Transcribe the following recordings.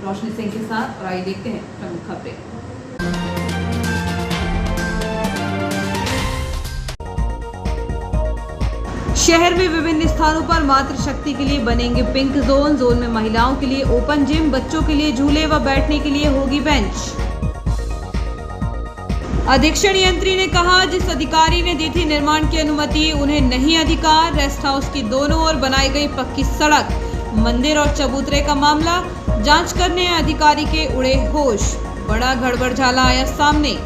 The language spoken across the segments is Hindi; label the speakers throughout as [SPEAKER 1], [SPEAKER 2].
[SPEAKER 1] रोशनी सिंह के साथ। और आइए देखते हैं प्रमुख खबरें। शहर में विभिन्न स्थानों पर मातृशक्ति के लिए बनेंगे पिंक जोन। जोन में महिलाओं के लिए ओपन जिम, बच्चों के लिए झूले व बैठने के लिए होगी बेंच। अधीक्षण यंत्री ने कहा, जिस अधिकारी ने दी थी निर्माण की अनुमति उन्हें नहीं अधिकार। रेस्ट हाउस की दोनों ओर बनाई गई पक्की सड़क, मंदिर और चबूतरे का मामला, जांच करने अधिकारी के उड़े होश। बड़ा गड़बड़झाला आया सामने।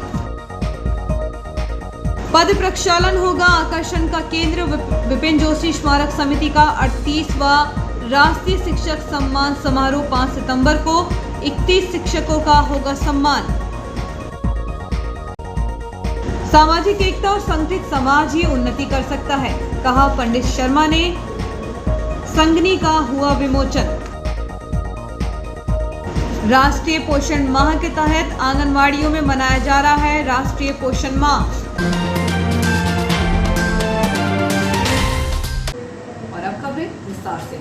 [SPEAKER 1] पद प्रक्षालन होगा आकर्षण का केंद्र। विपिन जोशी स्मारक समिति का 38वां राष्ट्रीय शिक्षक सम्मान समारोह 5 सितंबर को। 31 शिक्षकों का होगा सम्मान। सामाजिक एकता और संगठित समाज ही उन्नति कर सकता है, कहा पंडित शर्मा ने। संगनी का हुआ विमोचन। राष्ट्रीय पोषण माह के तहत आंगनवाड़ियों में मनाया जा रहा है राष्ट्रीय पोषण माह। और अब खबरें विस्तार से।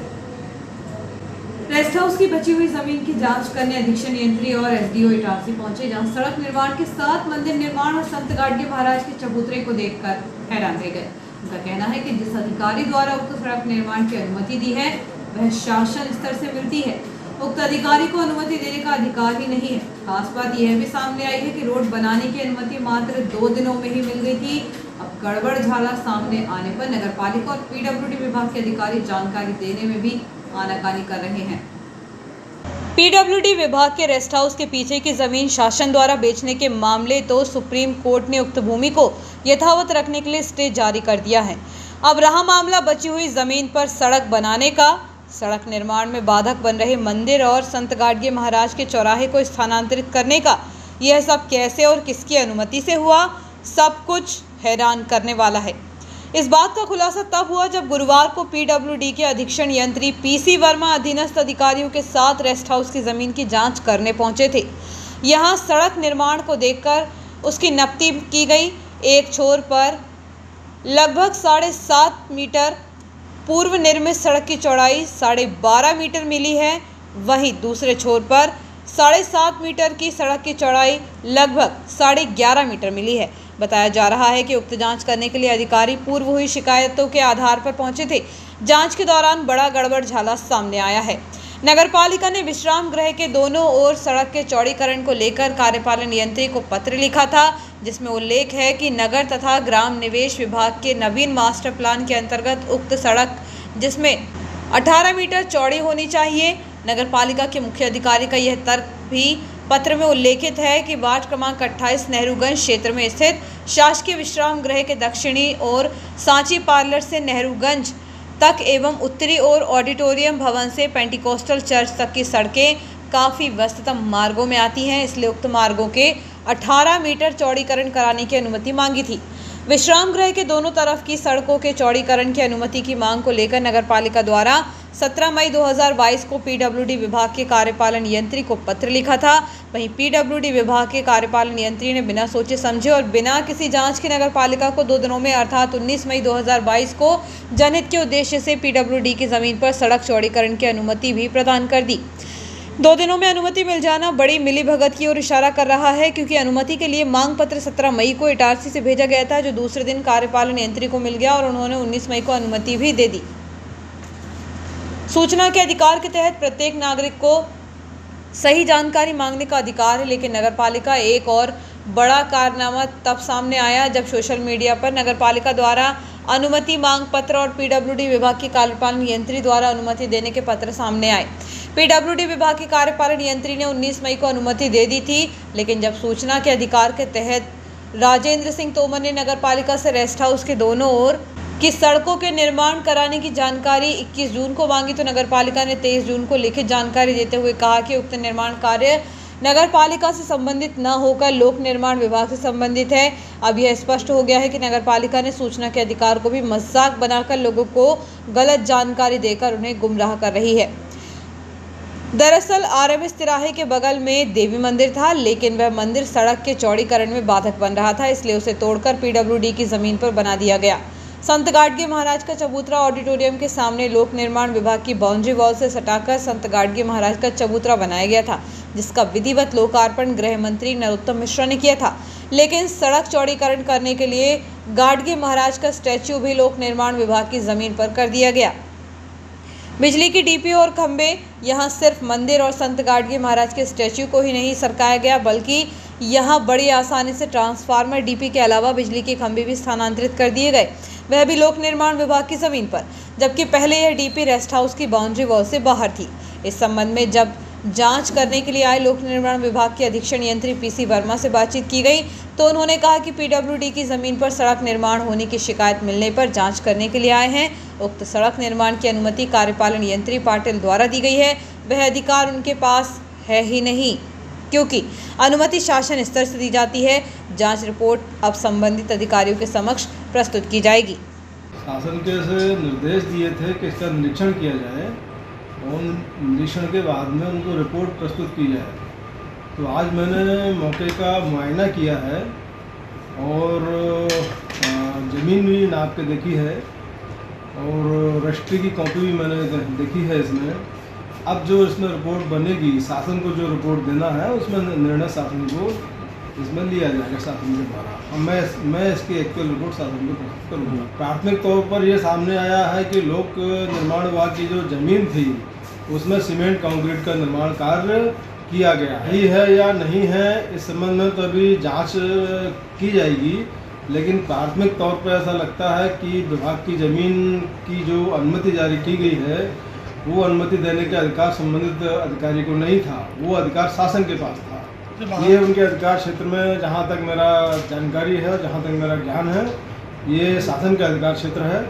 [SPEAKER 1] रेस्ट हाउस की बची हुई जमीन की जांच करने अधीक्षण यंत्री और एसडीओ इटारसी पहुंचे, जहां सड़क निर्माण के साथ मंदिर निर्माण और संत गाडगे महाराज के चबूतरे को देखकर हैरान रह गए। उनका कहना है कि जिस अधिकारी द्वारा उक्त सड़क निर्माण की अनुमति दी है वह शासन स्तर से मिलती है। उक्त अधिकारी को अनुमति देने का अधिकार ही नहीं है। खास बात यह भी सामने आई है कि रोड बनाने की अनुमति मात्र 2 दिनों में ही मिल गई थी। अब गड़बड़झाला सामने आने पर नगरपालिका और पीडब्ल्यूडी विभाग के अधिकारी जानकारी देने में भी आनाकानी कर रहे हैं। पीडब्ल्यूडी विभाग के रेस्ट हाउस के पीछे की जमीन शासन द्वारा बेचने के मामले तो सुप्रीम कोर्ट ने उक्त भूमि को यथावत रखने के लिए स्टे जारी कर दिया है। अब रहा मामला बची हुई जमीन पर सड़क बनाने का। सड़क निर्माण में बाधक बन रहे मंदिर और संत गाडगे महाराज के चौराहे को स्थानांतरित करने का। यह सब कैसे और किसकी अनुमति से हुआ, सब कुछ हैरान करने वाला है। इस बात का खुलासा तब हुआ जब गुरुवार को पीडब्ल्यूडी के अधीक्षण यंत्री पीसी वर्मा अधीनस्थ अधिकारियों के साथ रेस्ट हाउस की जमीन की जांच करने पहुंचे थे। यहां सड़क निर्माण को देखकर उसकी नपती की गई। एक छोर पर लगभग 7.5 मीटर पूर्व निर्मित सड़क की चौड़ाई 12.5 मीटर मिली है। वहीं दूसरे छोर पर 7.5 मीटर की सड़क की चौड़ाई लगभग 11.5 मीटर मिली है। बताया जा रहा है कि उक्त जांच करने के लिए अधिकारी पूर्व हुई शिकायतों के आधार पर पहुंचे थे। जांच के दौरान बड़ा गड़बड़झाला सामने आया है। नगरपालिका ने विश्राम गृह के दोनों ओर सड़क के चौड़ीकरण को लेकर कार्यपालन यंत्री को पत्र लिखा था, जिसमें उल्लेख है कि नगर तथा ग्राम निवेश विभाग के नवीन मास्टर प्लान के अंतर्गत उक्त सड़क, जिसमें 18 मीटर चौड़ी होनी चाहिए। नगरपालिका के मुख्य अधिकारी का यह तर्क भी पत्र में उल्लेखित है कि वार्ड क्रमांक 28 नेहरूगंज क्षेत्र में स्थित शासकीय विश्राम गृह के दक्षिणी और सांची पार्लर से नेहरूगंज तक एवं उत्तरी ओर ऑडिटोरियम भवन से पेंटिकोस्टल चर्च तक की सड़कें काफ़ी व्यस्ततम मार्गों में आती हैं। इसलिए उक्त मार्गों के 18 मीटर चौड़ीकरण कराने की अनुमति मांगी थी। विश्राम गृह के दोनों तरफ की सड़कों के चौड़ीकरण की अनुमति की मांग को लेकर नगरपालिका द्वारा 17 मई 2022 को पीडब्ल्यूडी विभाग के कार्यपालन यंत्री को पत्र लिखा था। वहीं पीडब्ल्यूडी विभाग के कार्यपालन यंत्री ने बिना सोचे समझे और बिना किसी जांच के नगरपालिका को 2 दिनों में अर्थात 19 मई 2022 को जनहित के उद्देश्य से पीडब्ल्यूडी की जमीन पर सड़क चौड़ीकरण की अनुमति भी प्रदान कर दी। 2 दिनों में अनुमति मिल जाना बड़ी मिलीभगत की ओर इशारा कर रहा है, क्योंकि अनुमति के लिए मांग पत्र 17 मई को इटारसी से भेजा गया था, जो दूसरे दिन कार्यपालन यंत्री को मिल गया और उन्होंने 19 मई को अनुमति भी दे दी। सूचना के अधिकार के तहत प्रत्येक नागरिक को सही जानकारी मांगने का अधिकार है, लेकिन नगरपालिका एक और बड़ा कारनामा तब सामने आया जब सोशल मीडिया पर नगरपालिका द्वारा अनुमति मांग पत्र और पीडब्ल्यूडी विभाग के कार्यपालन यंत्री द्वारा अनुमति देने के पत्र सामने आए। पीडब्ल्यूडी विभाग के कार्यपालन यंत्री ने 19 मई को अनुमति दे दी थी, लेकिन जब सूचना के अधिकार के तहत राजेंद्र सिंह तोमर ने नगरपालिका से रेस्ट हाउस के दोनों ओर की सड़कों के निर्माण कराने की जानकारी 21 जून को मांगी, तो नगरपालिका ने 23 जून को लिखित जानकारी देते हुए कहा कि उक्त निर्माण कार्य नगरपालिका से संबंधित न होकर लोक निर्माण विभाग से संबंधित है। अब यह स्पष्ट हो गया है कि नगरपालिका ने सूचना के अधिकार को भी मजाक बनाकर लोगों को गलत जानकारी देकर उन्हें गुमराह कर रही है। दरअसल आरएमएस तिराहे के बगल में देवी मंदिर था, लेकिन वह मंदिर सड़क के चौड़ीकरण में बाधक बन रहा था, इसलिए उसे तोड़कर पीडब्ल्यूडी की जमीन पर बना दिया गया। संत गाडगे महाराज का चबूतरा ऑडिटोरियम के सामने लोक निर्माण विभाग की बाउंड्री वॉल से सटाकर संत गाडगे महाराज का चबूतरा बनाया गया था, जिसका विधिवत लोकार्पण गृह मंत्री नरोत्तम मिश्रा ने किया था। लेकिन सड़क चौड़ीकरण करने के लिए गाडगे महाराज का स्टैच्यू भी लोक निर्माण विभाग की जमीन पर कर दिया गया। बिजली की डीपी और खंबे, यहां सिर्फ मंदिर और संत गाडगे महाराज के स्टैच्यू को ही नहीं सरकाया गया, बल्कि यहां बड़ी आसानी से ट्रांसफार्मर, डीपी के अलावा बिजली के खंभे भी स्थानांतरित कर दिए गए, वह भी लोक निर्माण विभाग की जमीन पर, जबकि पहले यह डीपी रेस्ट हाउस की बाउंड्री वॉल से बाहर थी। इस संबंध में जब जांच करने के लिए आए लोक निर्माण विभाग के अधीक्षण यंत्री पीसी वर्मा से बातचीत की गई तो उन्होंने कहा कि पीडब्ल्यूडी की जमीन पर सड़क निर्माण होने की शिकायत मिलने पर जांच करने के लिए आए हैं। उक्त सड़क निर्माण की अनुमति कार्यपालन यंत्री पाटिल द्वारा दी गई है, वह अधिकार उनके पास है ही नहीं, क्योंकि अनुमति शासन स्तर से दी जाती है। जांच रिपोर्ट अब संबंधित अधिकारियों के समक्ष प्रस्तुत की जाएगी।
[SPEAKER 2] शासन के से निर्देश दिए थे कि इसका निरीक्षण किया जाए और निरीक्षण के बाद में उनको रिपोर्ट प्रस्तुत की जाए। तो आज मैंने मौके का मुआयना किया है और ज़मीन भी नाप के देखी है और रजिस्ट्री की कॉपी भी मैंने देखी है इसमें। अब जो इसमें रिपोर्ट बनेगी, शासन को जो रिपोर्ट देना है उसमें निर्णय शासन को इसमें लिया जाएगा शासन के द्वारा। और मैं इसकी एक्चुअल रिपोर्ट शासन को प्रस्तुत करूँगा। प्राथमिक तौर पर यह सामने आया है कि लोक निर्माण विभाग की जो ज़मीन थी उसमें सीमेंट कंक्रीट का निर्माण कार्य किया गया है या नहीं है, इस संबंध में तो अभी जांच की जाएगी। लेकिन प्राथमिक तौर पर ऐसा लगता है कि विभाग की ज़मीन की जो अनुमति जारी की गई है वो अनुमति देने के अधिकार संबंधित अधिकारी को नहीं था, वो अधिकार शासन के पास था। ये उनके अधिकार क्षेत्र में जहाँ तक मेरा जानकारी है, जहाँ तक मेरा ज्ञान है, ये शासन का अधिकार क्षेत्र है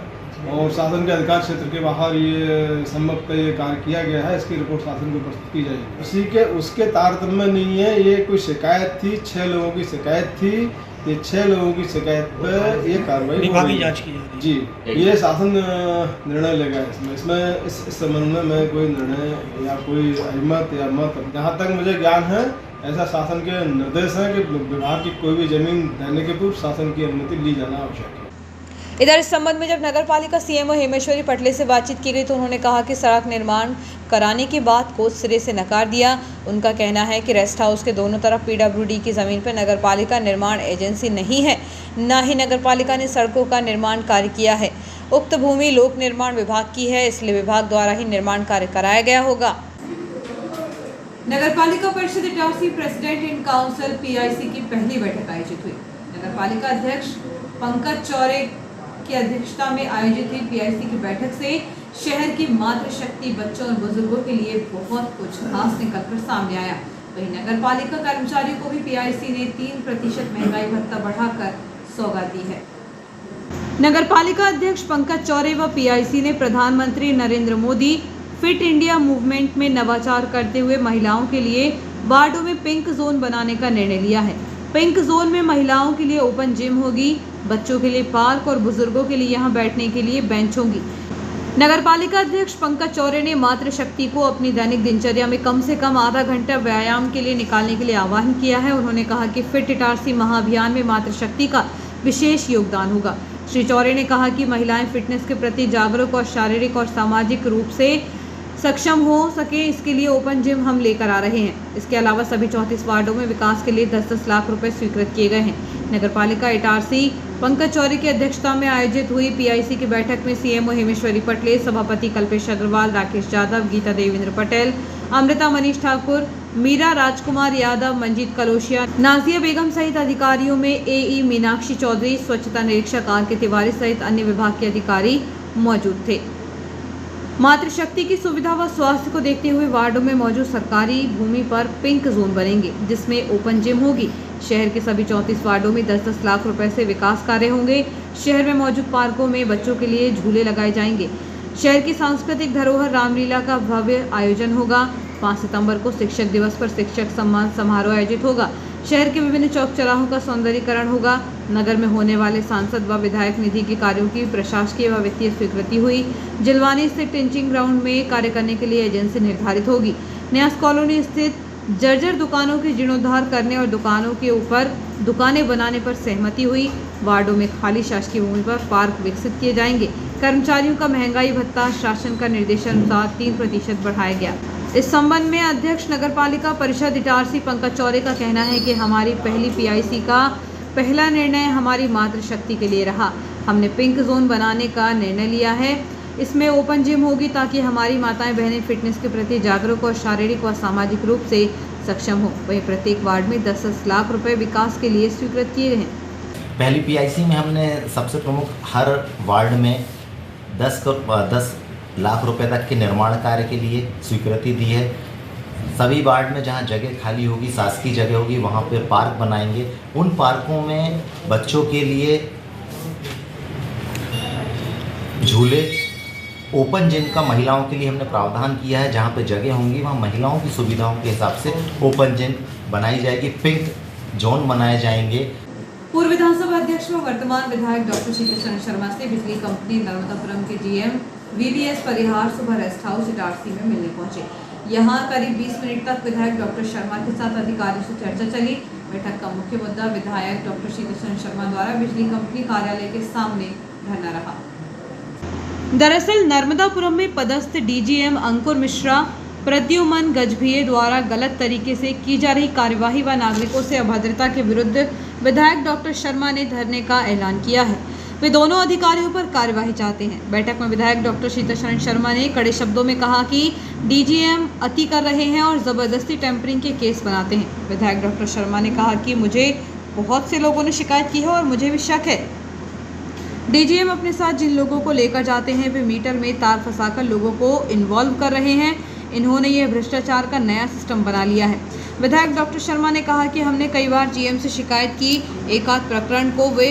[SPEAKER 2] और शासन के अधिकार क्षेत्र के बाहर ये संभवतः ये कार्य किया गया है। इसकी रिपोर्ट शासन को प्रस्तुत की जाएगी। उसके तारतम्य नहीं है, ये कोई शिकायत थी, 6 लोगों की शिकायत थी। ये 6 लोगों की शिकायत पर ये कार्रवाई
[SPEAKER 3] विभागीय जांच की जाएगी।
[SPEAKER 2] जी, ये शासन निर्णय लेगा इसमें इस संबंध में मैं कोई निर्णय या कोई अहमत या मत, जहाँ तक मुझे ज्ञान है ऐसा शासन के निर्देश है कि विभाग की कोई भी जमीन देने के पूर्व शासन की अनुमति ली जाना आवश्यक है।
[SPEAKER 1] इधर इस संबंध में जब नगर पालिका सीएमओ हेमेश्वरी पटले से बातचीत की गई तो उन्होंने कहा कि सड़क निर्माण कराने की बात को सिरे से नकार दिया। उनका कहना है कि रेस्ट हाउस के दोनों तरफ पीडब्ल्यूडी की जमीन पर नगर पालिका निर्माण एजेंसी नहीं है, न ही नगर पालिका ने सड़कों का निर्माण कार्य किया है। उक्त भूमि लोक निर्माण विभाग की है, इसलिए विभाग द्वारा ही निर्माण कार्य कराया गया होगा। नगर पालिका परिषद Itarsi president in council PIC की पहली बैठक आयोजित हुई। नगर पालिका अध्यक्ष पंकज चौरे की अध्यक्षता में आयोजित हुई पीआईसी की बैठक से शहर की मातृशक्ति बच्चों और बुजुर्गों के लिए बहुत कुछ खास निकलकर सामने आया। वहीं नगर पालिका कर्मचारियों को भी पीआईसी ने 3% महंगाई भत्ता बढ़ाकर सौगात दी है। नगर पालिका अध्यक्ष पंकज चौरे व पीआईसी ने प्रधानमंत्री Narendra Modi fit India movement में नवाचार करते हुए महिलाओं के लिए वार्डों में पिंक जोन बनाने का निर्णय लिया है। पिंक जोन में महिलाओं के लिए ओपन जिम होगी, बच्चों के लिए पार्क और बुजुर्गों के लिए यहां बैठने के लिए बेंच होंगी। नगर पालिका अध्यक्ष पंकज चौरे ने मातृशक्ति को अपनी दैनिक दिनचर्या में कम से कम आधा घंटा व्यायाम के लिए निकालने के लिए आह्वान किया है। उन्होंने कहा कि फिट इटारसी महाअभियान में मातृशक्ति का विशेष योगदान होगा। श्री चौरे ने कहा कि महिलाएं फिटनेस के प्रति जागरूक और शारीरिक और सामाजिक रूप से सक्षम हो सके, इसके लिए ओपन जिम हम लेकर आ रहे हैं। इसके अलावा सभी 34 वार्डों में विकास के लिए 10-10 लाख रुपए स्वीकृत किए गए हैं। नगर पालिका इटारसी पंकज चौरे की अध्यक्षता में आयोजित हुई पीआईसी की बैठक में सीएमओ हेमेश्वरी पटले, सभापति कल्पेश अग्रवाल, राकेश यादव, गीता देवेंद्र पटेल, अमृता मनीष ठाकुर, मीरा राजकुमार यादव, मंजीत कलोशिया, नाजिया बेगम सहित अधिकारियों में एई मीनाक्षी चौधरी, स्वच्छता निरीक्षक आर के तिवारी सहित अन्य विभाग के अधिकारी मौजूद थे। मातृशक्ति की सुविधा व स्वास्थ्य को देखते हुए वार्डों में मौजूद सरकारी भूमि पर पिंक जोन बनेंगे, जिसमें ओपन जिम होगी। शहर के सभी 34 वार्डों में 10-10 लाख रुपए से विकास कार्य होंगे। शहर में मौजूद पार्कों में बच्चों के लिए झूले लगाए जाएंगे। शहर की सांस्कृतिक धरोहर रामलीला का भव्य आयोजन होगा। 5 सितंबर को शिक्षक दिवस पर शिक्षक सम्मान समारोह आयोजित होगा। शहर के विभिन्न चौक चौराहों का सौंदर्यीकरण होगा। नगर में होने वाले सांसद व विधायक निधि के कार्यों की प्रशासकीय व वित्तीय स्वीकृति हुई। जिलवानी स्थित टिंचिंग ग्राउंड में कार्य करने के लिए एजेंसी निर्धारित होगी। न्यास कॉलोनी स्थित जर्जर दुकानों की जीर्णोद्धार करने और दुकानों के ऊपर दुकानें बनाने पर सहमति हुई। वार्डों में खाली शासकीय भूमि पर पार्क विकसित किए जाएंगे। कर्मचारियों का महंगाई भत्ता शासन का निर्देशानुसार 3% बढ़ाया गया। इस संबंध में अध्यक्ष नगर पालिका परिषद इटारसी पंकज चौरे का कहना है कि हमारी पहली PIC का पहला निर्णय हमारी मातृशक्ति के लिए रहा। हमने पिंक जोन बनाने का निर्णय लिया है। इसमें ओपन जिम होगी ताकि हमारी माताएं बहनें फिटनेस के प्रति जागरूक और शारीरिक व सामाजिक रूप से सक्षम हो। वहीं प्रत्येक वार्ड में 10-10 लाख रुपए विकास के लिए स्वीकृत किए हैं।
[SPEAKER 3] पहली PIC में हमने सबसे प्रमुख हर वार्ड में 10 लाख रुपए तक के निर्माण कार्य के लिए स्वीकृति दी है। सभी वार्ड में जहां जगह खाली होगी, शासकीय जगह होगी, वहां पर पार्क बनाएंगे। उन पार्कों में बच्चों के लिए झूले, ओपन जिम का महिलाओं के लिए हमने प्रावधान किया है। जहां पे जगह होंगी वहां महिलाओं की सुविधाओं के हिसाब से ओपन जिम बनाई जाएगी, पिंक जोन बनाए जाएंगे।
[SPEAKER 1] पूर्व विधानसभा अध्यक्ष व वर्तमान विधायक डॉक्टर शीतल शर्मा से बिजली कंपनी नर्मदापुरम के GM VVS परिहार सुबह रेस्ट हाउस इटारसी में मिलने पहुंचे। यहां करीब 20 मिनट तक विधायक डॉक्टर शर्मा के साथ अधिकारियों से चर्चा चली। बैठक का मुख्य मुद्दा विधायक डॉक्टर शीतल शर्मा द्वारा बिजली कंपनी कार्यालय के सामने धरना रहा। दरअसल नर्मदापुरम में पदस्थ DGM अंकुर मिश्रा प्रद्युमन गजभिये द्वारा गलत तरीके से की जा रही कार्यवाही व नागरिकों से अभद्रता के विरुद्ध विधायक डॉक्टर शर्मा ने धरने का ऐलान किया है। वे दोनों अधिकारियों पर कार्यवाही चाहते हैं। बैठक में विधायक डॉक्टर शीतल शर्मा ने कड़े शब्दों में कहा कि DGM अति कर रहे हैं और जबरदस्ती टेम्परिंग के केस बनाते हैं। विधायक डॉक्टर शर्मा ने कहा कि मुझे बहुत से लोगों ने शिकायत की है और मुझे भी शक है। DGM अपने साथ जिन लोगों को लेकर जाते हैं वे मीटर में तार फंसाकर लोगों को इन्वॉल्व कर रहे हैं। इन्होंने ये भ्रष्टाचार का नया सिस्टम बना लिया है। विधायक डॉक्टर शर्मा ने कहा कि हमने कई बार GM से शिकायत की। एक आध प्रकरण को वे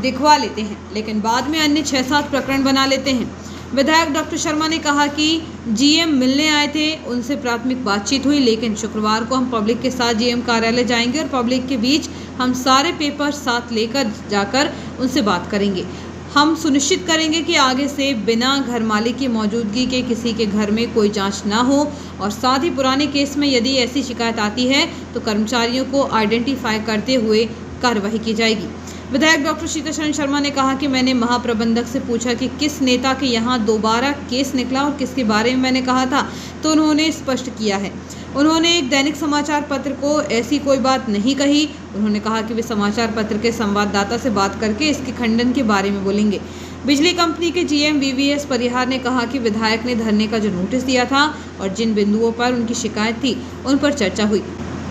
[SPEAKER 1] दिखवा लेते हैं लेकिन बाद में अन्य 6-7 प्रकरण बना लेते हैं। विधायक डॉक्टर शर्मा ने कहा कि GM मिलने आए थे, उनसे प्राथमिक बातचीत हुई, लेकिन शुक्रवार को हम पब्लिक के साथ GM कार्यालय जाएंगे और पब्लिक के बीच हम सारे पेपर साथ लेकर जाकर उनसे बात करेंगे। हम सुनिश्चित करेंगे कि आगे से बिना घर मालिक की मौजूदगी के किसी के घर में कोई जांच ना हो और साथ ही पुराने केस में यदि ऐसी शिकायत आती है तो कर्मचारियों को आइडेंटिफाई करते हुए कार्रवाई की जाएगी। विधायक डॉक्टर शीतल शर्मा ने कहा कि मैंने महाप्रबंधक से पूछा कि किस नेता के यहाँ दोबारा केस निकला और किसके बारे में मैंने कहा था, तो उन्होंने स्पष्ट किया है। उन्होंने एक दैनिक समाचार पत्र को ऐसी कोई बात नहीं कही। उन्होंने कहा कि वे समाचार पत्र के संवाददाता से बात करके इसके खंडन के बारे में बोलेंगे। बिजली कंपनी के GM VVS परिहार ने कहा कि विधायक ने धरने का जो नोटिस दिया था और जिन बिंदुओं पर उनकी शिकायत थी उन पर चर्चा हुई।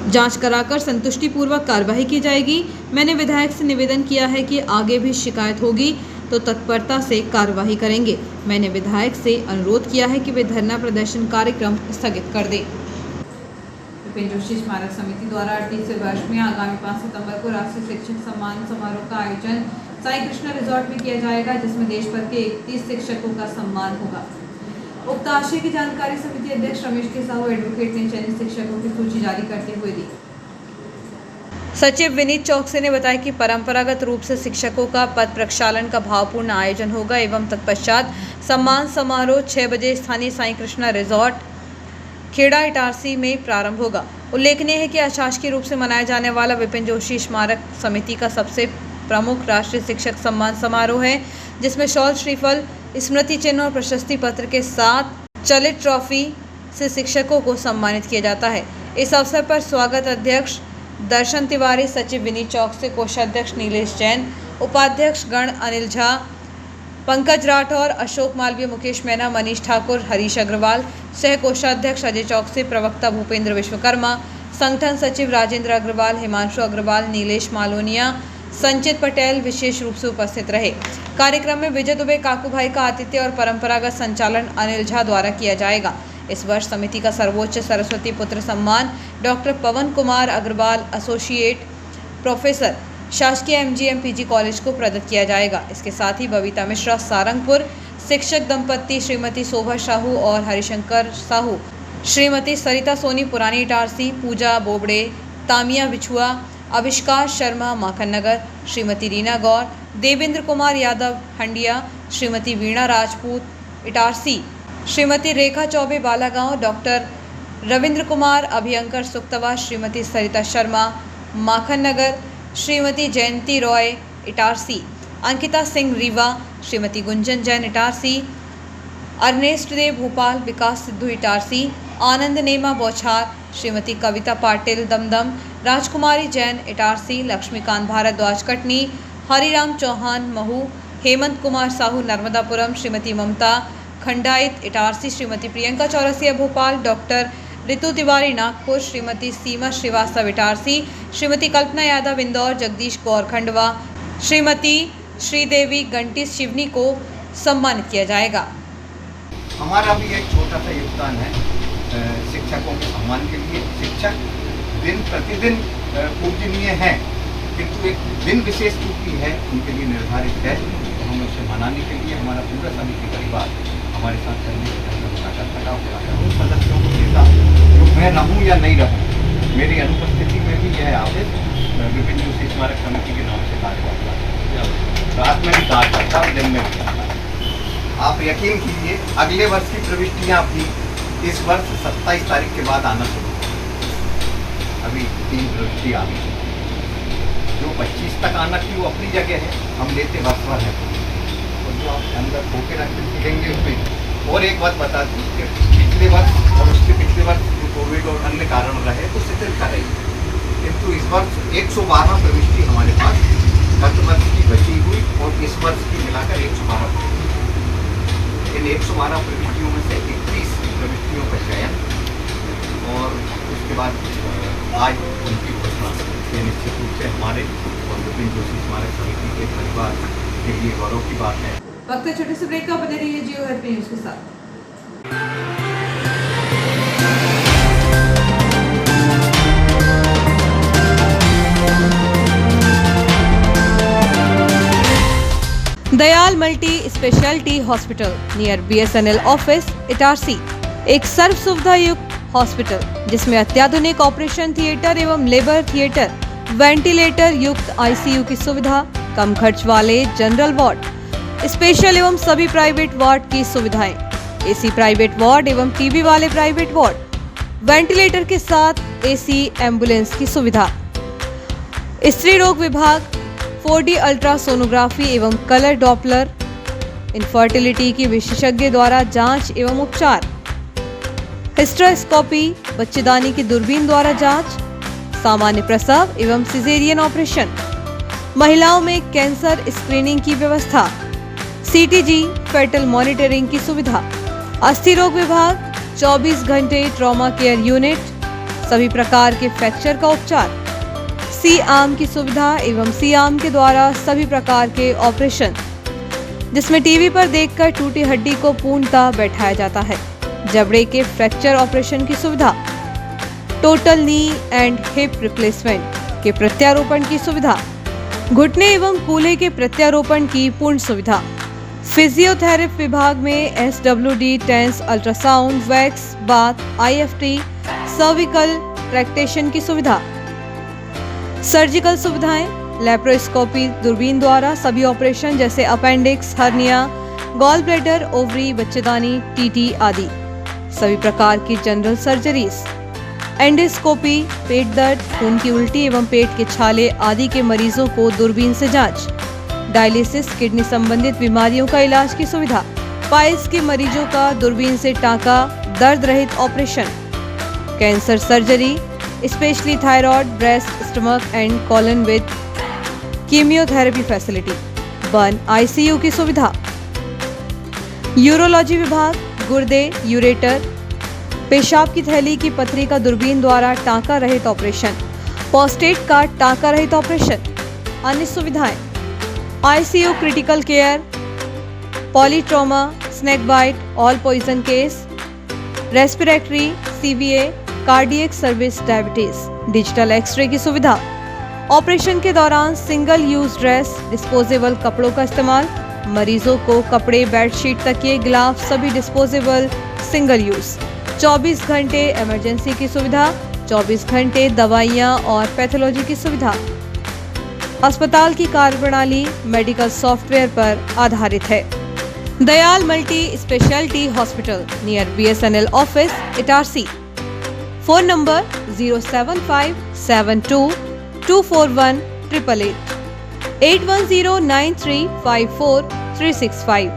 [SPEAKER 1] जांच कराकर संतुष्टिपूर्वक कार्रवाई की जाएगी। मैंने विधायक से निवेदन किया है कि आगे भी शिकायत होगी तो तत्परता से कार्रवाई करेंगे। मैंने विधायक से अनुरोध किया है कि वे धरना प्रदर्शन कार्यक्रम स्थगित कर दें। विपिन जोशी स्मारक समिति द्वारा 38वें वर्ष में आगामी 5 सितंबर को राष्ट्रीय शिक्षक सम्मान समारोह का आयोजन साई कृष्णा रिजॉर्ट में किया जाएगा, जिसमें देश भर के 31 शिक्षकों का सम्मान होगा। उक्त आशय की जानकारी समिति अध्यक्ष रमेश के साहू एडवोकेट ने चयनित शिक्षकों की सूची जारी करते हुए दी। सचिव विनीत चौकसे ने बताया कि परंपरागत रूप से शिक्षकों का पद प्रक्षालन का भावपूर्ण आयोजन होगा एवं तत्पश्चात सम्मान समारोह 6 बजे स्थानीय साई कृष्णा रिजॉर्ट खेड़ा इटारसी में प्रारंभ होगा। उल्लेखनीय है कि अशासकीय रूप से मनाया जाने वाला विपिन जोशी स्मारक समिति का सबसे प्रमुख राष्ट्रीय शिक्षक सम्मान समारोह है, जिसमें शॉल, श्रीफल, स्मृति चिन्ह और प्रशस्ति पत्र के साथ चलित ट्रॉफी से शिक्षकों को सम्मानित किया जाता है। इस अवसर पर स्वागत अध्यक्ष दर्शन तिवारी, सचिव विनीत चौकसे, कोषाध्यक्ष नीलेश जैन, उपाध्यक्ष गण अनिल झा, पंकज राठौर, अशोक मालवीय, मुकेश मैना, मनीष ठाकुर, हरीश अग्रवाल, सह कोषाध्यक्ष अजय चौकसे, प्रवक्ता भूपेंद्र विश्वकर्मा, संगठन सचिव राजेंद्र अग्रवाल, हिमांशु अग्रवाल, नीलेश मालोनिया, संचित पटेल विशेष रूप से उपस्थित रहे। कार्यक्रम में विजय दुबे, काकू भाई का आतिथ्य और परंपरागत संचालन अनिल झा द्वारा किया जाएगा। इस वर्ष समिति का सर्वोच्च सरस्वती पुत्र सम्मान डॉक्टर पवन कुमार अग्रवाल, एसोसिएट प्रोफेसर, शासकीय MGM PG कॉलेज को प्रदत्त किया जाएगा। इसके साथ ही बबीता मिश्रा, सारंगपुर, शिक्षक दंपत्ति श्रीमती शोभा साहू और हरिशंकर साहू, श्रीमती सरिता सोनी, पुरानी इटारसी, पूजा बोबड़े, तामिया बिछुआ, आविष्कार शर्मा, माखन नगर, श्रीमती रीना गौर, देवेंद्र कुमार यादव, हंडिया, श्रीमती वीणा राजपूत, इटारसी, श्रीमती रेखा चौबे, बालागांव, डॉक्टर रविंद्र कुमार, अभियंकर सुक्तवा, श्रीमती सरिता शर्मा, माखन नगर, श्रीमती जयंती रॉय, इटारसी, अंकिता सिंह रीवा, श्रीमती गुंजन जैन इटारसी, अर्नेस्ट देव भोपाल, विकास सिद्धू इटारसी, आनंद नेमा बौछार, श्रीमती कविता पाटिल दमदम, राजकुमारी जैन इटारसी, लक्ष्मीकांत भारद्वाज कटनी, हरिराम चौहान महू, हेमंत कुमार साहू नर्मदापुरम, श्रीमती ममता खंडाइत इटारसी, श्रीमती प्रियंका चौरसिया भोपाल, डॉक्टर ऋतु तिवारी नागपुर, श्रीमती सीमा श्रीवास्तव इटारसी, श्रीमती कल्पना यादव इंदौर, जगदीश कौर खंडवा, श्रीमती श्रीदेवी गंटी शिवनी को सम्मानित किया जाएगा।
[SPEAKER 4] हमारा भी एक छोटा सा योगदान है शिक्षकों के सम्मान के लिए। शिक्षक दिन प्रतिदिन पूजनीय है, किंतु एक दिन विशेष चूंकि है उनके लिए निर्धारित है, तो हम उसे मनाने के लिए हमारा पूरा समिति परिवार हमारे साथ चलने के लगा हुआ है। उन सदस्यों को देता जो मैं रहूँ या नहीं रहूँ, मेरी अनुपस्थिति में भी यह आदेश विपिन जोशी स्मारक समिति के नाम से कार्य करता है। रात में भी कार्य करता है और दिन में भी करता है। आप यकीन कीजिए, अगले वर्ष की प्रविष्टियाँ भी इस वर्ष 27 तारीख के बाद आना शुरू होगी। अभी 3 प्रविष्टि आ गई, जो 25 तक आना थी वो अपनी जगह है, हम लेते वर्ष भर है, और जो आप अंदर होके रखेंगे उसमें। और एक बात बता दूँ कि पिछले वर्ष और उसके पिछले वर्ष जो कोविड और अन्य कारण रहे तो शिथिल कर रही, किंतु इस वर्ष 112 प्रविष्टि हमारे पास गत वर्ष की बची हुई और इस वर्ष की मिलाकर 112। इन 112 प्रविष्टियों में से 21 प्रविष्टियों का चयन और उसके बाद आज उनकी घोषणा, ये निश्चित रूप से हमारे और विपिन जोशी स्मारक समिति के परिवार के लिए गौरव की बात है।
[SPEAKER 1] वक्त है छोटे से ब्रेक का, बने रहिए जियो हेल्प न्यूज के साथ। Dayal multi speciality hospital near BSNL office Itarsi एक सर्व सुविधा युक्त हॉस्पिटल जिसमें अत्याधुनिक ऑपरेशन थिएटर एवं लेबर थिएटर, वेंटिलेटर युक्त ICU की सुविधा, कम खर्च वाले जनरल वार्ड, स्पेशल एवं सभी प्राइवेट वार्ड की सुविधाएं, AC प्राइवेट वार्ड एवं TB वाले प्राइवेट वार्ड, वेंटिलेटर के साथ AC एम्बुलेंस की सुविधा, स्त्री रोग विभाग, 4D अल्ट्रासोनोग्राफी एवं कलर डॉपलर, इनफर्टिलिटी की विशेषज्ञ द्वारा जांच एवं उपचार, हिस्टेरोस्कोपी, बच्चेदानी की दूरबीन द्वारा जांच, सामान्य प्रसव एवं सिजेरियन ऑपरेशन, महिलाओं में कैंसर स्क्रीनिंग की व्यवस्था, CTG फेटल मॉनिटरिंग की सुविधा, अस्थि रोग विभाग, 24 घंटे ट्रॉमा केयर यूनिट, सभी प्रकार के फ्रैक्चर का उपचार, C-आर्म की सुविधा एवं C-आर्म के द्वारा सभी प्रकार के ऑपरेशन, जिसमें टीवी पर देखकर टूटी हड्डी को पूर्णतः बैठाया जाता है, जबड़े के फ्रैक्चर ऑपरेशन की सुविधा, total knee and hip replacement के प्रत्यारोपण की सुविधा, घुटने एवं कूल्हे के प्रत्यारोपण की पूर्ण सुविधा, फिजियोथेरेपी विभाग में SWD, TENS, ultrasound, wax, bath, IFT, cervical traction की सुविधा, सर्जिकल सुविधाएं, लैप्रोस्कोपी दूरबीन द्वारा सभी ऑपरेशन जैसे appendix, hernia, gall bladder, ovary, बच्चेदानी, TT आदि, सभी प्रकार की जनरल सर्जरीज, एंडोस्कोपी, पेट दर्द, खून की उल्टी एवं पेट के छाले आदि के मरीजों को दूरबीन से जांच, डायलिसिस, किडनी संबंधित बीमारियों का इलाज की सुविधा, पाइल्स के मरीजों का दूरबीन से टांका, दर्द रहित operation, cancer surgery, specially thyroid, breast, stomach and colon with chemotherapy facility, burn ICU की सुविधा, यूरोलॉजी विभाग, गुर्दे, यूरेटर, पेशाब की थैली की पथरी का दूरबीन द्वारा टांका रहित ऑपरेशन, प्रोस्टेट का टांका रहित ऑपरेशन, अन्य सुविधाएं, ICU critical care, polytrauma, snake bite, all poison case, respiratory, CVA, cardiac service, diabetes, digital x ray की सुविधा, ऑपरेशन के दौरान सिंगल यूज ड्रेस, डिस्पोजेबल कपड़ों का इस्तेमाल, मरीजों को कपड़े, बेडशीट, तकिए, ग्लाव्स सभी डिस्पोजेबल सिंगल यूज, 24 घंटे इमरजेंसी की सुविधा, 24 घंटे दवाइयाँ और पैथोलॉजी की सुविधा। अस्पताल की कार्यप्रणाली मेडिकल सॉफ्टवेयर पर आधारित है। Dayal multi speciality hospital near BSNL office Itarsi. Phone number 07572241888। 8109354365,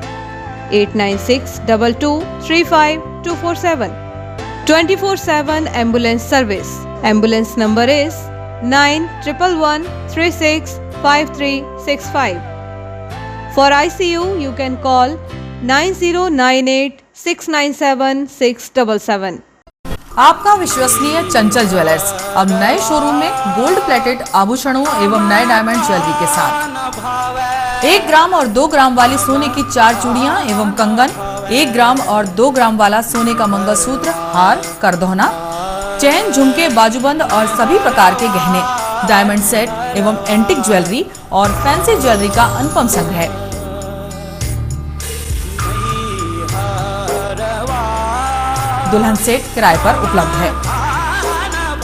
[SPEAKER 1] 8962235247. 24/7 ambulance service. Ambulance number is 9111365365. For ICU, you can call 9098697677.
[SPEAKER 5] आपका विश्वसनीय चंचल ज्वेलर्स अब नए शोरूम में गोल्ड प्लेटेड आभूषणों एवं नए डायमंड ज्वेलरी के साथ 1 ग्राम और 2 ग्राम वाली सोने की 4 चूड़ियां एवं कंगन, 1 ग्राम और 2 ग्राम वाला सोने का मंगलसूत्र, हार, करदोहना, चैन, झुमके, बाजूबंद और सभी प्रकार के गहने, डायमंड सेट एवं एंटिक ज्वेलरी और फैंसी ज्वेलरी का अनुपम संग्रह। दुल्हन सेट किराए पर उपलब्ध है।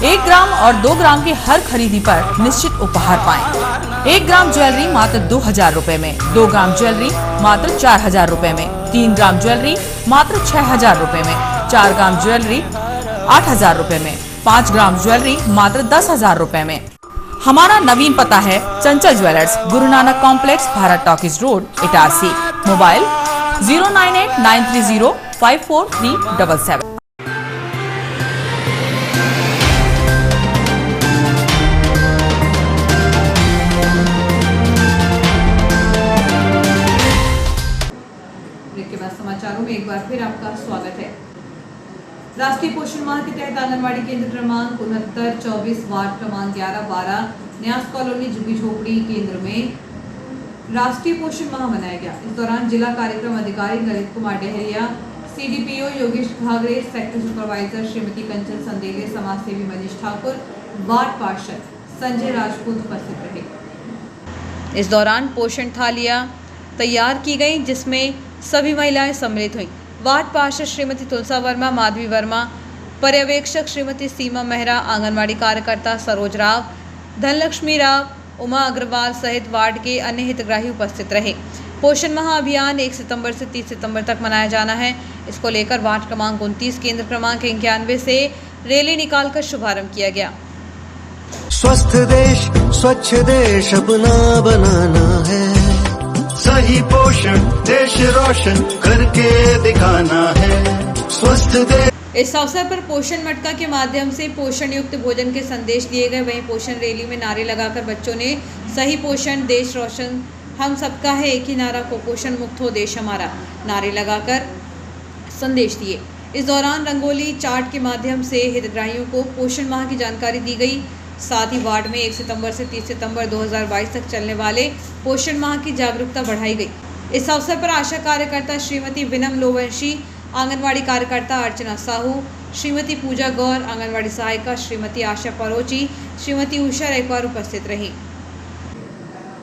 [SPEAKER 5] 1 ग्राम और 2 ग्राम की हर खरीदी पर निश्चित उपहार पाएं। 1 ग्राम ज्वेलरी मात्र 2000 रुपए में, 2 ग्राम ज्वेलरी मात्र 4000 रुपए में, 3 ग्राम ज्वेलरी मात्र 6000 रुपए में, 4 ग्राम ज्वेलरी 8000 रुपए में, 5 ग्राम ज्वेलरी मात्र 10000 रुपए में। हमारा नवीन पता है चंचल jewellers, Guru Nanak complex, Bharat talkies road, Itarsi. Mobile 09893054377।
[SPEAKER 1] के बाद समाचारों में एक बार फिर आपका स्वागत है। राष्ट्रीय पोषण माह के तहत आंगनवाड़ी केंद्र क्रमांक 6924 वार्ड क्रमांक 11-12 न्यास कॉलोनी झुग्गी झोपड़ी केंद्र में राष्ट्रीय पोषण माह मनाया गया। इस दौरान जिला कार्यक्रम अधिकारी ललित कुमार डहरिया, CDPO योगेश घागरे, सेक्टर सुपरवाइजर श्रीमती कंचन संदेले, समाज सेवी मनीष ठाकुर, वार्ड पार्षद संजय राजपूत उपस्थित रहे। इस दौरान पोषण थालियां तैयार की गई, जिसमें सभी महिलाएं सम्मिलित हुईं। वार्ड पार्षद श्रीमती तुलसा वर्मा, माधवी वर्मा, पर्यवेक्षक श्रीमती सीमा मेहरा, आंगनवाड़ी कार्यकर्ता सरोज राव, धनलक्ष्मी राव, उमा अग्रवाल सहित वार्ड के अन्य हितग्राही उपस्थित रहे। पोषण माह अभियान 1 सितंबर से 30 सितंबर तक मनाया जाना है। इसको लेकर वार्ड क्रमांक 29 केंद्र क्रमांक 91 से रैली निकालकर शुभारंभ किया गया।
[SPEAKER 6] स्वस्थ देश स्वच्छ देश अपना बनाना है, सही पोषण देश रोशन करके दिखाना है, स्वस्थ देश।
[SPEAKER 1] इस अवसर पर पोषण मटका के माध्यम से पोषण युक्त भोजन के संदेश दिए गए। वहीं पोषण रैली में नारे लगाकर बच्चों ने सही पोषण देश रोशन, हम सबका है एक ही नारा, कुपोषण मुक्त हो देश हमारा नारे लगाकर संदेश दिए। इस दौरान रंगोली चार्ट के माध्यम से हितग्राहियों को पोषण माह की जानकारी दी गई। साथ ही वार्ड में 1 सितंबर से 30 सितंबर 2022 तक चलने वाले पोषण माह की जागरूकता बढ़ाई गई। इस अवसर पर आशा कार्यकर्ता श्रीमती विनम लोवंशी, आंगनवाड़ी कार्यकर्ता अर्चना साहू, श्रीमती पूजा गौर, आंगनवाड़ी सहायिका श्रीमती आशा परोची, श्रीमती उषा रेखवार उपस्थित रही।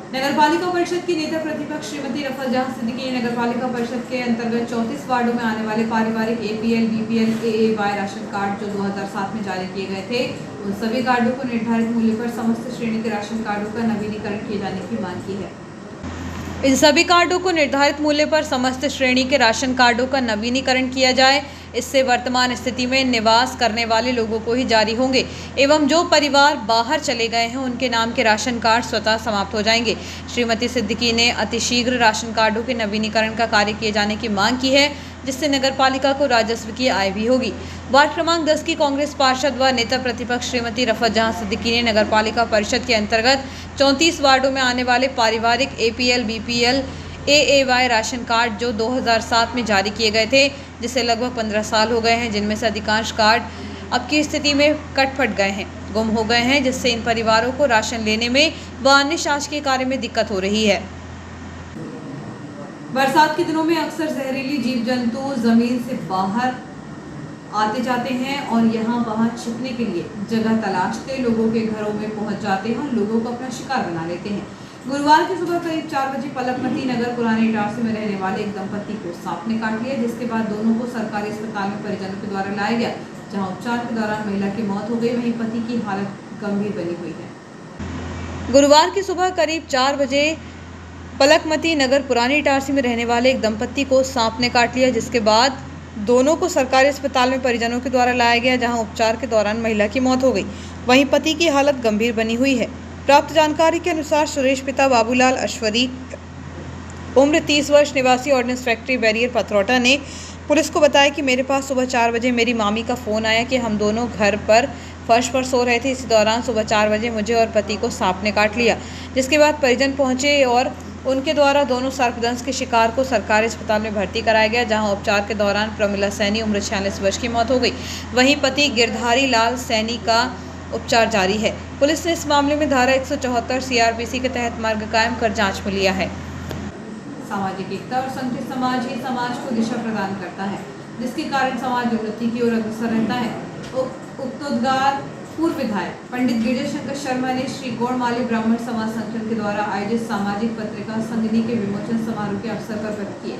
[SPEAKER 1] नगरपालिका परिषद की नेता प्रतिपक्ष श्रीमती रफल जहां सिद्दीकी ने नगरपालिका परिषद के अंतर्गत 34 वार्डों में आने वाले पारिवारिक APL, BPL, AAY ration card जो 2007 में जारी किए गए थे, उन सभी कार्डों को निर्धारित मूल्य पर समस्त श्रेणी के राशन कार्डों का नवीनीकरण किए जाने की मांग की है। इन सभी कार्डों को निर्धारित मूल्य पर समस्त श्रेणी के राशन कार्डों का नवीनीकरण किया जाए। इससे वर्तमान स्थिति में निवास करने वाले लोगों को ही जारी होंगे एवं जो परिवार बाहर चले गए हैं उनके नाम के राशन कार्ड स्वतः समाप्त हो जाएंगे। श्रीमती सिद्दीकी ने अतिशीघ्र राशन कार्डों के नवीनीकरण का कार्य किए जाने की मांग की है, जिससे नगरपालिका को राजस्व की आय भी होगी। वार्ड क्रमांक 10 की कांग्रेस पार्षद व नेता प्रतिपक्ष श्रीमती रफत जहां सिद्दीकी ने नगरपालिका परिषद के अंतर्गत 34 वार्डों में आने वाले पारिवारिक APL, BPL, AAY ration card जो 2007 में जारी किए गए थे, जिसे लगभग 15 साल हो गए हैं, जिनमें से अधिकांश कार्ड अब की स्थिति में कट-फट गए हैं, गुम हो गए हैं, जिससे इन परिवारों को राशन लेने में व अन्य शासकीय कार्य में दिक्कत हो रही है। बरसात के दिनों में अक्सर जहरीली जीव जंतु जमीन से बाहर आते जाते हैं और यहाँ वहाँ छिपने के लिए जगह तलाशते लोगों के घरों में पहुँच जाते हैं और लोगों को अपना शिकार बना लेते हैं। गुरुवार की सुबह करीब 4 बजे पलकमती नगर पुराने इटारसी में रहने वाले एक दंपति को सांप ने काट लिया, जिसके बाद दोनों को सरकारी अस्पताल में परिजनों के द्वारा लाया गया, जहां उपचार के दौरान महिला की मौत हो गई, वहीं पति की हालत गंभीर बनी हुई है। गुरुवार की सुबह करीब 4 बजे पलकमती नगर पुराने इटारसी में रहने वाले एक दंपति को सांप ने काट लिया, जिसके बाद दोनों को सरकारी अस्पताल में परिजनों के द्वारा लाया गया, जहां उपचार के दौरान महिला की मौत हो गई, वहीं पति की हालत गंभीर बनी हुई है। प्राप्त जानकारी के अनुसार सुरेश पिता बाबूलाल अश्वरी उम्र 30 वर्ष निवासी ऑर्डिनेंस फैक्ट्री बैरियर पथरौटा ने पुलिस को बताया कि मेरे पास सुबह 4 बजे मेरी मामी का फ़ोन आया कि हम दोनों घर पर फर्श पर सो रहे थे। इसी दौरान सुबह 4 बजे मुझे और पति को सांप ने काट लिया, जिसके बाद परिजन पहुंचे और उनके द्वारा दोनों सर्पदंश के शिकार को सरकारी अस्पताल में भर्ती कराया गया, जहां उपचार के दौरान प्रमिला सैनी उम्र 46 वर्ष की मौत हो गई। वहीं पति गिरधारी लाल सैनी का उपचार जारी है। पुलिस ने इस मामले में धारा 174 CRPC के तहत मार्ग कायम कर जांच में लिया है। सामाजिक एकता और संगठित समाज ही समाज को दिशा प्रदान करता है, जिसके कारण समाज उन्नति की ओर अग्रसर रहता है। उक्तोद्गार पूर्व विधायक पंडित गिरजा शंकर शर्मा ने श्री गौड़माली ब्राह्मण समाज संगठन के द्वारा आयोजित सामाजिक पत्रिका संगनी के विमोचन समारोह के अवसर पर व्यक्त किए।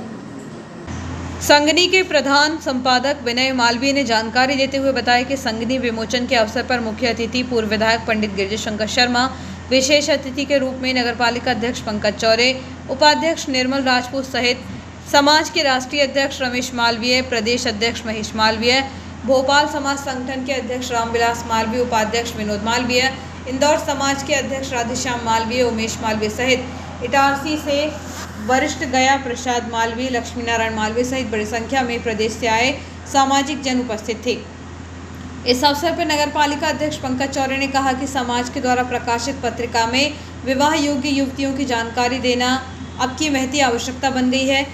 [SPEAKER 1] संगनी के प्रधान संपादक विनय मालवीय ने जानकारी देते हुए बताया कि संगनी विमोचन के अवसर पर मुख्य अतिथि पूर्व विधायक पंडित गिरजा शंकर शर्मा, विशेष अतिथि के रूप में नगरपालिका अध्यक्ष पंकज चौरे, उपाध्यक्ष निर्मल राजपूत सहित समाज के राष्ट्रीय अध्यक्ष रमेश मालवीय, प्रदेश अध्यक्ष महेश मालवीय, भोपाल समाज संगठन के अध्यक्ष रामविलास मालवीय, उपाध्यक्ष विनोद मालवीय, इंदौर समाज के अध्यक्ष राधेश्याम मालवीय, उमेश मालवीय सहित इटारसी से वरिष्ठ गया प्रसाद मालवीय, लक्ष्मी नारायण मालवीय सहित बड़ी संख्या में प्रदेश से आए सामाजिक जन उपस्थित थे। इस अवसर पर नगरपालिका अध्यक्ष पंकज चौरे ने कहा कि समाज के द्वारा प्रकाशित पत्रिका में विवाह योग्य युवतियों की जानकारी देना अब की महती आवश्यकता बन गई है,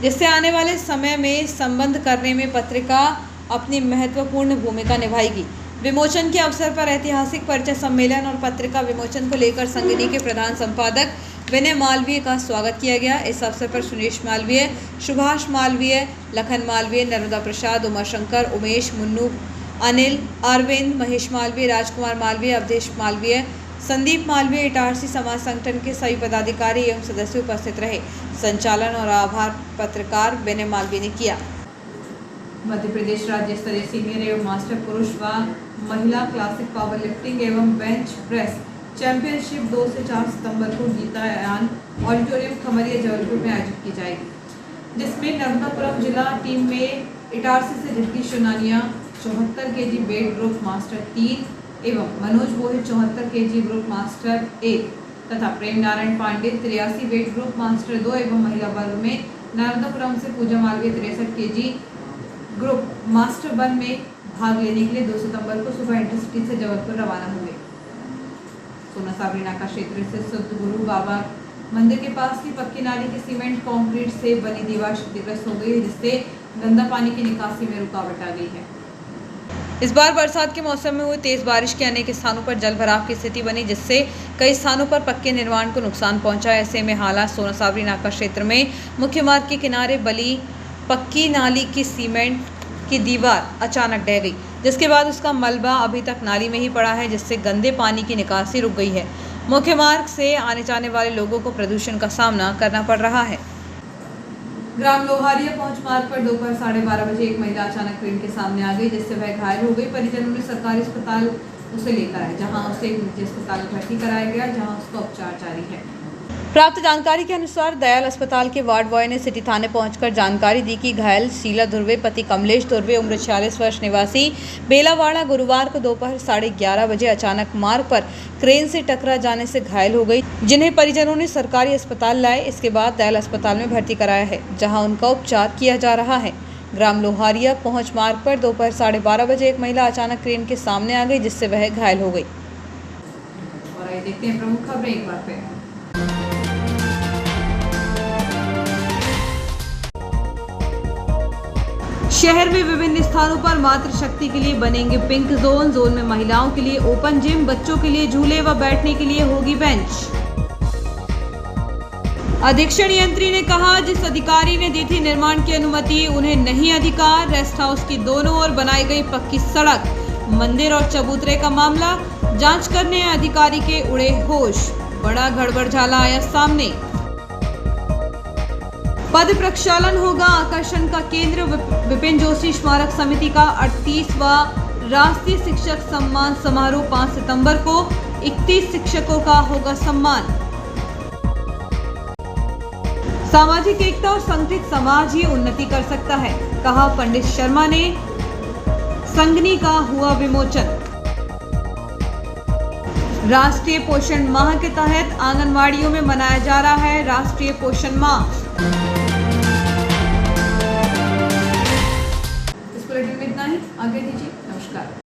[SPEAKER 1] जिससे आने वाले समय में संबंध करने में पत्रिका अपनी महत्वपूर्ण भूमिका निभाएगी। विमोचन के अवसर पर ऐतिहासिक परिचय सम्मेलन और पत्रिका विमोचन को लेकर संगनी के प्रधान संपादक विनय मालवीय का स्वागत किया गया। इस अवसर पर सुरेश मालवीय, सुभाष मालवीय, लखन मालवीय, नर्मदा प्रसाद, उमाशंकर, उमेश, मुन्नू, अनिल, अरविंद, महेश मालवीय, राजकुमार मालवीय, अवधेश मालवीय, संदीप मालवीय, इटारसी समाज संगठन के सभी पदाधिकारी एवं सदस्य उपस्थित रहे। संचालन और आभार पत्रकार विनय मालवीय ने किया। मध्य प्रदेश राज्य स्तरीय सीनियर एवं मास्टर पुरुष व महिला क्लासिक पावर लिफ्टिंग एवं बेंच प्रेस चैंपियनशिप 2 से 4 सितंबर को गीतायान ऑडिटोरियम खमरिया जबलपुर में आयोजित की जाएगी, जिसमें नर्मदापुरम जिला टीम में इटारसी से Riddhi Shonania 74 kg weight group master 3 एवं Manoj Gohil 74 kg group master 1 तथा Prem Narayan Pandey 83 weight group master 2 एवं महिला वर्ग में नर्मदापुरम से Pooja Malviya 63 kg group master 1 में भाग लेने के लिए 2 सितंबर को सुबह इंटरसिटी से जबलपुर रवाना हुए। सोना साबरी नाका क्षेत्र से शुद्ध गुरु बाबा मंदिर के पास की पक्की नाली की सीमेंट कंक्रीट से बनी दीवार क्षतिग्रस्त हो गई है, जिससे गंदा पानी की निकासी में रुकावट आ गई है। इस बार बरसात के मौसम में हुई तेज बारिश के अनेक स्थानों पर जल भराव की स्थिति बनी, जिससे कई स्थानों पर पक्के निर्माण को नुकसान पहुंचा। ऐसे में हालात सोना साबरी नाका क्षेत्र में मुख्य मार्ग के किनारे बली पक्की नाली की सीमेंट की दीवार अचानक ढह गई, जिसके बाद उसका मलबा अभी तक नाली में ही पड़ा है, जिससे गंदे पानी की निकासी रुक गई है। मुख्य मार्ग से आने जाने वाले लोगों को प्रदूषण का सामना करना पड़ रहा है। ग्राम लोहारिया पहुंच मार्ग पर दोपहर 12:30 बजे एक महिला अचानक ट्रेन के सामने आ गई, जिससे वह घायल हो गई। परिजनों ने सरकारी अस्पताल उसे लेकर आए, जहां उसे एक निजी अस्पताल में भर्ती कराया गया, जहां उसका उपचार जारी है। प्राप्त जानकारी के अनुसार दयाल अस्पताल के वार्ड बॉय ने सिटी थाने पहुंचकर जानकारी दी कि घायल शीला धुर्वे पति कमलेश धुर्वे उम्र 46 वर्ष निवासी बेलावाड़ा गुरुवार को दोपहर 11:30 बजे अचानक मार्ग पर क्रेन से टकरा जाने से घायल हो गई, जिन्हें परिजनों ने सरकारी अस्पताल लाए। इसके बाद दयाल अस्पताल में भर्ती कराया है, जहाँ उनका उपचार किया जा रहा है। ग्राम लोहारिया पहुंच मार्ग पर दोपहर 12:30 बजे एक महिला अचानक क्रेन के सामने आ गई, जिससे वह घायल हो गई। और आइए देखते हैं प्रमुख खबरें एक बार फिर। शहर में विभिन्न स्थानों पर मातृशक्ति के लिए बनेंगे पिंक जोन। जोन में महिलाओं के लिए ओपन जिम, बच्चों के लिए झूले व बैठने के लिए होगी बेंच। अधीक्षण यंत्री ने कहा, जिस अधिकारी ने दी थी निर्माण की अनुमति उन्हें नहीं अधिकार। रेस्ट हाउस की दोनों ओर बनाई गई पक्की सड़क, मंदिर और चबूतरे का मामला, जांच करने अधिकारी के उड़े होश। बड़ा गड़बड़झाला आया सामने। पद प्रक्षालन होगा। आकर्षण का केंद्र विपिन जोशी स्मारक समिति का 38वां राष्ट्रीय शिक्षक सम्मान समारोह 5 सितंबर को 31 शिक्षकों का होगा सम्मान। सामाजिक एकता और संगठित समाज ही उन्नति कर सकता है, कहा पंडित शर्मा ने। संगनी का हुआ विमोचन। राष्ट्रीय पोषण माह के तहत आंगनवाड़ियों में मनाया जा रहा है राष्ट्रीय पोषण माह। इस बुलेटिन में इतना ही, आगे दीजिए, नमस्कार।